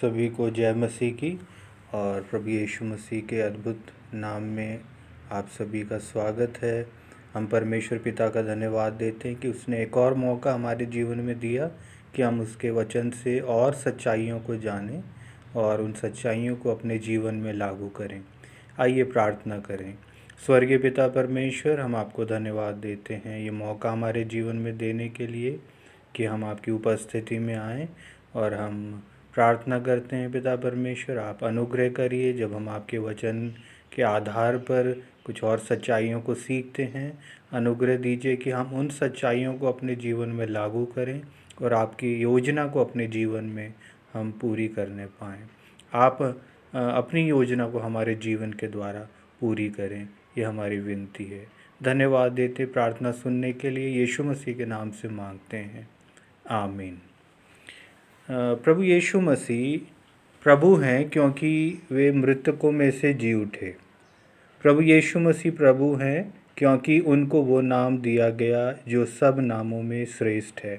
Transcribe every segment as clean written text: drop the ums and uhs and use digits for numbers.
सभी को जय मसीह की। और प्रभु यीशु मसीह के अद्भुत नाम में आप सभी का स्वागत है। हम परमेश्वर पिता का धन्यवाद देते हैं कि उसने एक और मौका हमारे जीवन में दिया कि हम उसके वचन से और सच्चाइयों को जानें और उन सच्चाइयों को अपने जीवन में लागू करें। आइए प्रार्थना करें। स्वर्गीय पिता परमेश्वर, हम आपको धन्यवाद देते हैं ये मौका हमारे जीवन में देने के लिए कि हम आपकी उपस्थिति में आएँ। और हम प्रार्थना करते हैं पिता परमेश्वर, आप अनुग्रह करिए जब हम आपके वचन के आधार पर कुछ और सच्चाइयों को सीखते हैं। अनुग्रह दीजिए कि हम उन सच्चाइयों को अपने जीवन में लागू करें और आपकी योजना को अपने जीवन में हम पूरी करने पाएँ। आप अपनी योजना को हमारे जीवन के द्वारा पूरी करें, ये हमारी विनती है। धन्यवाद देते प्रार्थना सुनने के लिए यीशु मसीह के नाम से मांगते हैं, आमीन। प्रभु यीशु मसीह प्रभु हैं क्योंकि वे मृतकों में से जी उठे। प्रभु यीशु मसीह प्रभु हैं क्योंकि उनको वो नाम दिया गया जो सब नामों में श्रेष्ठ है।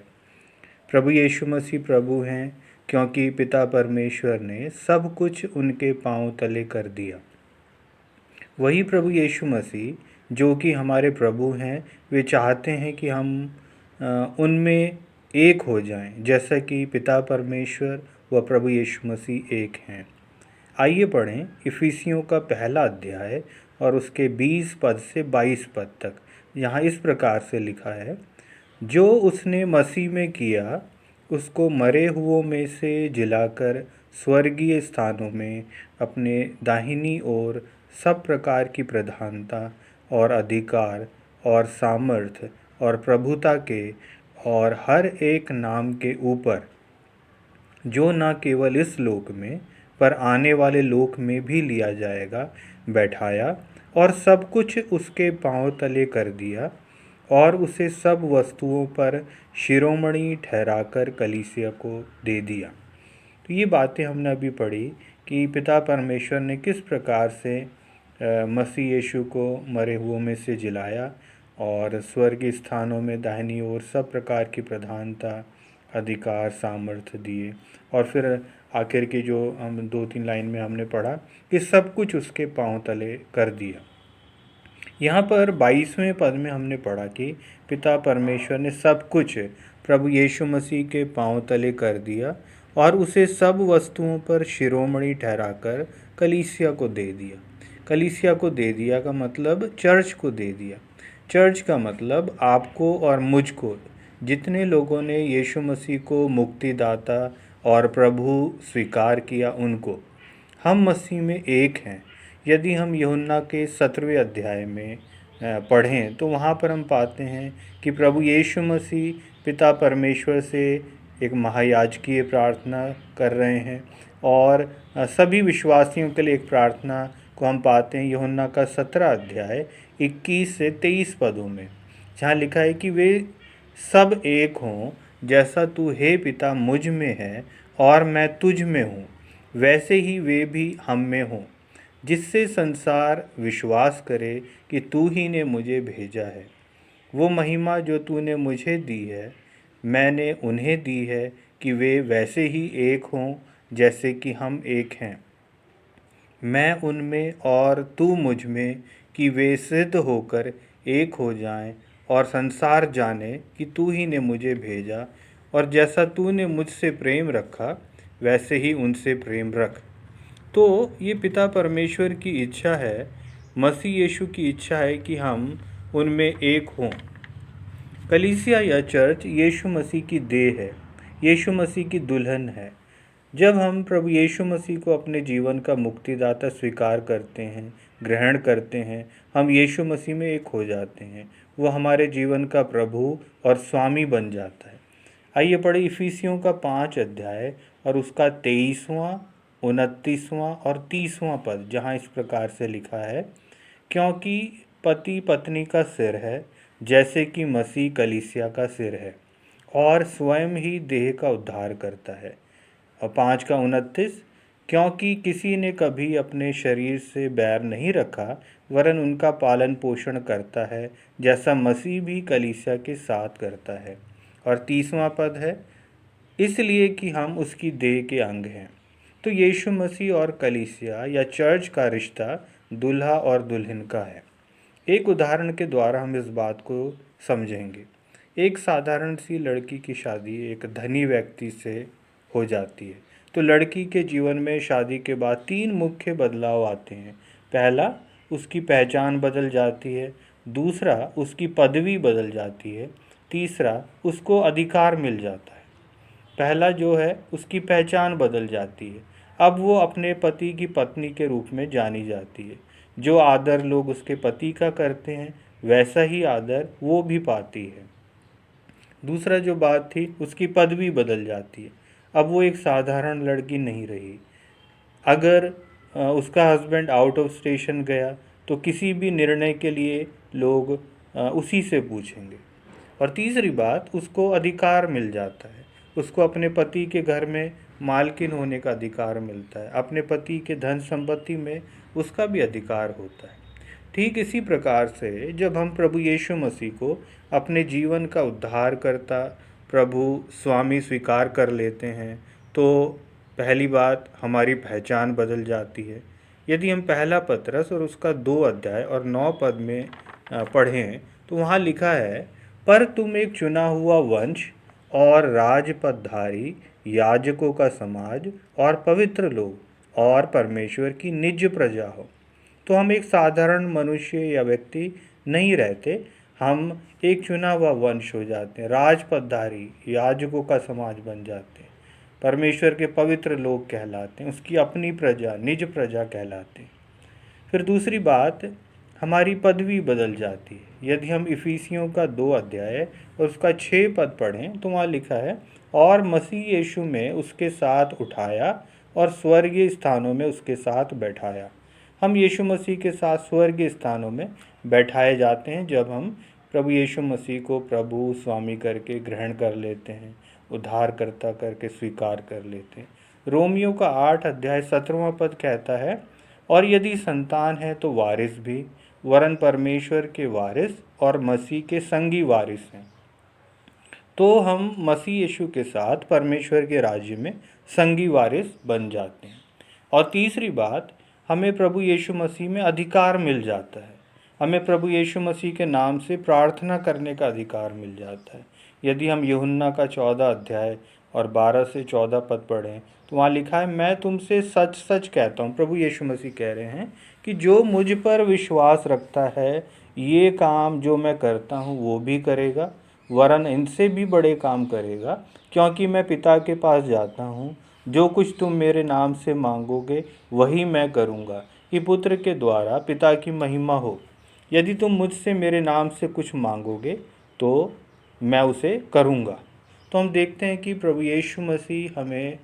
प्रभु यीशु मसीह प्रभु हैं क्योंकि पिता परमेश्वर ने सब कुछ उनके पांव तले कर दिया। वही प्रभु यीशु मसीह जो कि हमारे प्रभु हैं, वे चाहते हैं कि हम उनमें एक हो जाएं, जैसा कि पिता परमेश्वर व प्रभु यीशु मसीह एक हैं। आइए पढ़ें इफिसियों का पहला अध्याय और उसके 20 पद से 22 पद तक। यहाँ इस प्रकार से लिखा है, जो उसने मसीह में किया उसको मरे हुओं में से जिलाकर स्वर्गीय स्थानों में अपने दाहिनी ओर सब प्रकार की प्रधानता और अधिकार और सामर्थ्य और प्रभुता के और हर एक नाम के ऊपर, जो न केवल इस लोक में पर आने वाले लोक में भी लिया जाएगा, बैठाया और सब कुछ उसके पांव तले कर दिया और उसे सब वस्तुओं पर शिरोमणि ठहराकर कलीसिया को दे दिया। तो ये बातें हमने अभी पढ़ी कि पिता परमेश्वर ने किस प्रकार से मसीह यीशु को मरे हुओं में से जिलाया और स्वर्गीय स्थानों में दाहिनी ओर सब प्रकार की प्रधानता, अधिकार, सामर्थ्य दिए। और फिर आखिर की जो हम 2-3 लाइन में हमने पढ़ा कि सब कुछ उसके पांव तले कर दिया। यहाँ पर 22वें पद में हमने पढ़ा कि पिता परमेश्वर ने सब कुछ प्रभु यीशु मसीह के पांव तले कर दिया और उसे सब वस्तुओं पर शिरोमणि ठहराकर कलीसिया को दे दिया। कलीसिया को दे दिया का मतलब चर्च को दे दिया। चर्च का मतलब आपको और मुझको, जितने लोगों ने यीशु मसीह को मुक्तिदाता और प्रभु स्वीकार किया, उनको। हम मसीह में एक हैं। यदि हम यूहन्ना के 17वें अध्याय में पढ़ें तो वहाँ पर हम पाते हैं कि प्रभु यीशु मसीह पिता परमेश्वर से एक महायाजकीय प्रार्थना कर रहे हैं और सभी विश्वासियों के लिए एक प्रार्थना को हम पाते हैं यूहन्ना का 17 अध्याय 21 से 23 पदों में, जहाँ लिखा है कि वे सब एक हों, जैसा तू हे पिता मुझ में है और मैं तुझ में हूँ, वैसे ही वे भी हम में हों, जिससे संसार विश्वास करे कि तू ही ने मुझे भेजा है। वो महिमा जो तूने मुझे दी है, मैंने उन्हें दी है कि वे वैसे ही एक हों जैसे कि हम एक हैं, मैं उनमें और तू मुझ में, कि वे सिद्ध होकर एक हो जाएं और संसार जाने कि तू ही ने मुझे भेजा, और जैसा तूने मुझसे प्रेम रखा वैसे ही उनसे प्रेम रख। तो ये पिता परमेश्वर की इच्छा है, मसीह यीशु की इच्छा है कि हम उनमें एक हों। कलीसिया या चर्च यीशु मसीह की देह है, यीशु मसीह की दुल्हन है। जब हम प्रभु यीशु मसीह को अपने जीवन का मुक्तिदाता स्वीकार करते हैं, ग्रहण करते हैं, हम यीशु मसीह में एक हो जाते हैं। वो हमारे जीवन का प्रभु और स्वामी बन जाता है। आइए पढ़े इफिसियों का 5 अध्याय और उसका 23वां, 29वां और 30वां पद, जहाँ इस प्रकार से लिखा है, क्योंकि पति पत्नी का सिर है, जैसे कि मसीह कलीसिया का सिर है और स्वयं ही देह का उद्धार करता है। और 5 का 29, क्योंकि किसी ने कभी अपने शरीर से बैर नहीं रखा, वरन उनका पालन पोषण करता है, जैसा मसीह भी कलीसिया के साथ करता है। और 30वां पद है, इसलिए कि हम उसकी देह के अंग हैं। तो यीशु मसीह और कलीसिया या चर्च का रिश्ता दूल्हा और दुल्हन का है। एक उदाहरण के द्वारा हम इस बात को समझेंगे। एक साधारण सी लड़की की शादी एक धनी व्यक्ति से हो जाती है, तो लड़की के जीवन में शादी के बाद 3 मुख्य बदलाव आते हैं। पहला, उसकी पहचान बदल जाती है। दूसरा, उसकी पदवी बदल जाती है। तीसरा, उसको अधिकार मिल जाता है। पहला जो है, उसकी पहचान बदल जाती है। अब वो अपने पति की पत्नी के रूप में जानी जाती है। जो आदर लोग उसके पति का करते हैं, वैसा ही आदर वो भी पाती है। दूसरा जो बात थी, उसकी पदवी बदल जाती है। अब वो एक साधारण लड़की नहीं रही। अगर उसका हस्बैंड आउट ऑफ स्टेशन गया तो किसी भी निर्णय के लिए लोग उसी से पूछेंगे। और तीसरी बात, उसको अधिकार मिल जाता है। उसको अपने पति के घर में मालकिन होने का अधिकार मिलता है। अपने पति के धन संपत्ति में उसका भी अधिकार होता है। ठीक इसी प्रकार से जब हम प्रभु यीशु मसीह को अपने जीवन का उद्धारकर्ता, प्रभु, स्वामी स्वीकार कर लेते हैं, तो पहली बात, हमारी पहचान बदल जाती है। यदि हम पहला पतरस और उसका 2 अध्याय और 9 पद में पढ़ें तो वहाँ लिखा है, पर तुम एक चुना हुआ वंश और राजपदधारी, याजकों का समाज और पवित्र लोग और परमेश्वर की निज प्रजा हो। तो हम एक साधारण मनुष्य या व्यक्ति नहीं रहते, हम एक चुना हुआ वंश हो जाते हैं, राजपदधारी, याजकों का समाज बन जाते हैं, परमेश्वर के पवित्र लोग कहलाते हैं, उसकी अपनी प्रजा, निज प्रजा कहलाते हैं। फिर दूसरी बात, हमारी पदवी बदल जाती है। यदि हम इफिसियों का 2 अध्याय और उसका 6 पद पढ़ें तो वहाँ लिखा है, और मसीह यीशु में उसके साथ उठाया और स्वर्गीय स्थानों में उसके साथ बैठाया। हम यीशु मसीह के साथ स्वर्गीय स्थानों में बैठाए जाते हैं जब हम प्रभु यीशु मसीह को प्रभु स्वामी करके ग्रहण कर लेते हैं, उद्धारकर्ता करके स्वीकार कर लेते हैं। रोमियो का 8 अध्याय 17वां पद कहता है, और यदि संतान है तो वारिस भी, वरन परमेश्वर के वारिस और मसीह के संगी वारिस हैं। तो हम मसीह यीशु के साथ परमेश्वर के राज्य में संगी वारिस बन जाते हैं। और तीसरी बात, हमें प्रभु यीशु मसीह में अधिकार मिल जाता है। हमें प्रभु यीशु मसीह के नाम से प्रार्थना करने का अधिकार मिल जाता है। यदि हम यूहन्ना का 14 अध्याय और 12 से 14 पद पढ़ें तो वहाँ लिखा है, मैं तुमसे सच सच कहता हूँ, प्रभु यीशु मसीह कह रहे हैं, कि जो मुझ पर विश्वास रखता है, ये काम जो मैं करता हूँ वो भी करेगा, वरन इनसे भी बड़े काम करेगा, क्योंकि मैं पिता के पास जाता हूँ। जो कुछ तुम मेरे नाम से मांगोगे वही मैं करूँगा, कि पुत्र के द्वारा पिता की महिमा हो। यदि तुम मुझसे मेरे नाम से कुछ मांगोगे तो मैं उसे करूँगा। तो हम देखते हैं कि प्रभु यीशु मसीह हमें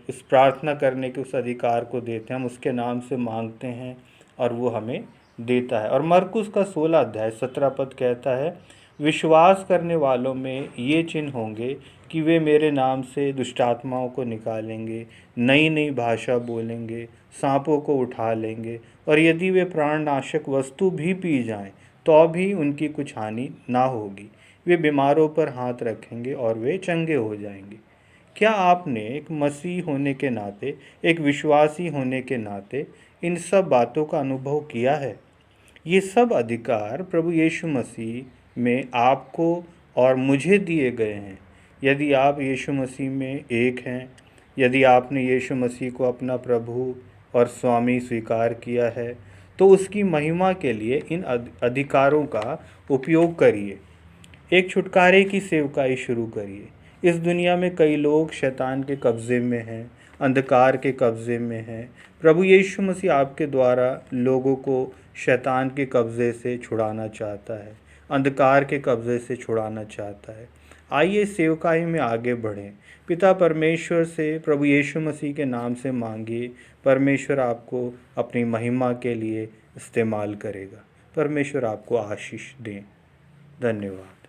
उस प्रार्थना करने के उस अधिकार को देते हैं। हम उसके नाम से मांगते हैं और वो हमें देता है। और मरकुस का 16 अध्याय 17 पद कहता है, विश्वास करने वालों में ये चिन्ह होंगे कि वे मेरे नाम से दुष्टात्माओं को निकालेंगे, नई नई भाषा बोलेंगे, सांपों को उठा लेंगे, और यदि वे प्राणनाशक वस्तु भी पी जाएं तो भी उनकी कुछ हानि ना होगी। वे बीमारों पर हाथ रखेंगे और वे चंगे हो जाएंगे। क्या आपने एक मसीह होने के नाते, एक विश्वासी होने के नाते इन सब बातों का अनुभव किया है? ये सब अधिकार प्रभु यीशु मसीह में आपको और मुझे दिए गए हैं। यदि आप यीशु मसीह में एक हैं, यदि आपने यीशु मसीह को अपना प्रभु और स्वामी स्वीकार किया है, तो उसकी महिमा के लिए इन अधिकारों का उपयोग करिए। एक छुटकारे की सेवकाई शुरू करिए। इस दुनिया में कई लोग शैतान के कब्ज़े में हैं, अंधकार के कब्ज़े में हैं। प्रभु यीशु मसीह आपके द्वारा लोगों को शैतान के कब्ज़े से छुड़ाना चाहता है, अंधकार के कब्ज़े से छुड़ाना चाहता है। आइए सेवकाई में आगे बढ़ें। पिता परमेश्वर से प्रभु यीशु मसीह के नाम से मांगिए, परमेश्वर आपको अपनी महिमा के लिए इस्तेमाल करेगा। परमेश्वर आपको आशीष दें। धन्यवाद।